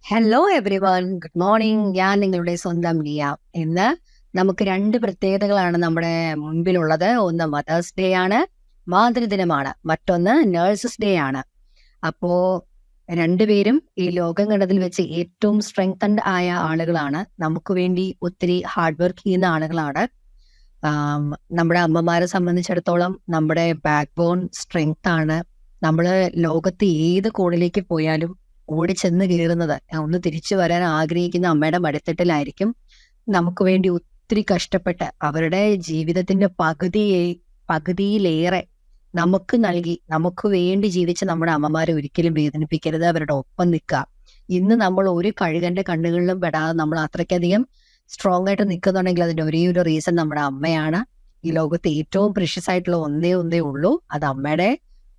Hello every one, good morning. ഞാൻ നിങ്ങളുടെ സ്വന്തം ലിയ. ഇന്ന് നമുക്ക് രണ്ട് പ്രത്യേകതകളാണ് നമ്മുടെ മുൻപിലുള്ളത്. ഒന്ന് മദേഴ്സ് ഡേ ആണ്, മാതൃദിനമാണ്. മറ്റൊന്ന് നഴ്സസ് ഡേ ആണ്. അപ്പോ രണ്ടുപേരും ഈ ലോകം കണ്ടതിൽ വെച്ച് ഏറ്റവും സ്ട്രെങ്തൻഡ് ആയ ആളുകളാണ്. നമുക്ക് വേണ്ടി ഒത്തിരി ഹാർഡ് വർക്ക് ചെയ്യുന്ന ആളുകളാണ്. നമ്മുടെ അമ്മമാരെ സംബന്ധിച്ചിടത്തോളം നമ്മുടെ ബാക്ക് ബോൺ സ്ട്രെങ്ത് ആണ്. നമ്മൾ ലോകത്ത് ഏത് കോണിലേക്ക് പോയാലും ഓടിച്ചെന്ന് കയറുന്നത്, ഒന്ന് തിരിച്ചു വരാൻ ആഗ്രഹിക്കുന്ന അമ്മയുടെ മടിത്തട്ടിലായിരിക്കും. നമുക്ക് വേണ്ടി ഒത്തിരി കഷ്ടപ്പെട്ട് അവരുടെ ജീവിതത്തിന്റെ പകുതിയിലേറെ നമുക്ക് നൽകി, നമുക്ക് വേണ്ടി ജീവിച്ച നമ്മുടെ അമ്മമാരെ ഒരിക്കലും വേദനിപ്പിക്കരുത്, അവരുടെ ഒപ്പം നിൽക്കുക. ഇന്ന് നമ്മൾ ഒരു കഴുകന്റെ കണ്ണുകളിലും പെടാതെ നമ്മൾ അത്രയ്ക്കധികം സ്ട്രോങ് ആയിട്ട് നിൽക്കുന്നുണ്ടെങ്കിൽ അതിന്റെ ഒരേ ഒരു റീസൺ നമ്മുടെ അമ്മയാണ്. ഈ ലോകത്ത് ഏറ്റവും പ്രഷ്യസ് ആയിട്ടുള്ള ഒന്നേ ഉള്ളൂ, അത് അമ്മയുടെ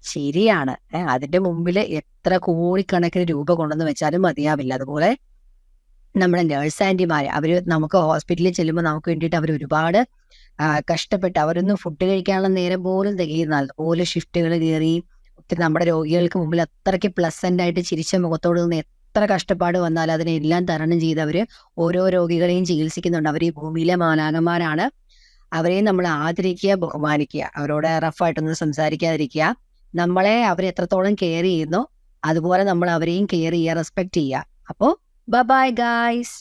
ശരിയാണ്. അതിന്റെ മുമ്പിൽ എത്ര കോടിക്കണക്കിന് രൂപ കൊണ്ടെന്ന് വെച്ചാലും മതിയാവില്ല. അതുപോലെ നമ്മുടെ നേഴ്സ് ആൻറ്റിമാര്, അവര് നമുക്ക് ഹോസ്പിറ്റലിൽ ചെല്ലുമ്പോൾ നമുക്ക് വേണ്ടിയിട്ട് അവർ ഒരുപാട് കഷ്ടപ്പെട്ട്, അവരൊന്നും ഫുഡ് കഴിക്കാനുള്ള നേരം പോലും തികയുന്ന അതുപോലെ ഷിഫ്റ്റുകൾ കയറി ഒത്തിരി നമ്മുടെ രോഗികൾക്ക് മുമ്പിൽ അത്രയ്ക്ക് പ്ലസന്റ് ആയിട്ട് ചിരിച്ച മുഖത്തോട് നിന്ന് എത്ര കഷ്ടപ്പാട് വന്നാലും അതിനെല്ലാം തരണം ചെയ്ത് അവര് ഓരോ രോഗികളെയും ചികിത്സിക്കുന്നുണ്ട്. അവർ ഈ ഭൂമിയിലെ മാലാഖമാരാണ്. അവരെയും നമ്മൾ ആദരിക്കുക, ബഹുമാനിക്കുക, അവരോട് റഫായിട്ടൊന്നും സംസാരിക്കാതിരിക്കുക. നമ്മളെ അവർ എത്രത്തോളം കെയർ ചെയ്യുന്നോ അതുപോലെ നമ്മൾ അവരെയും കെയർ ചെയ്യുക, റെസ്പെക്ട് ചെയ്യുക. അപ്പോൾ ബൈ ഗായ്സ്.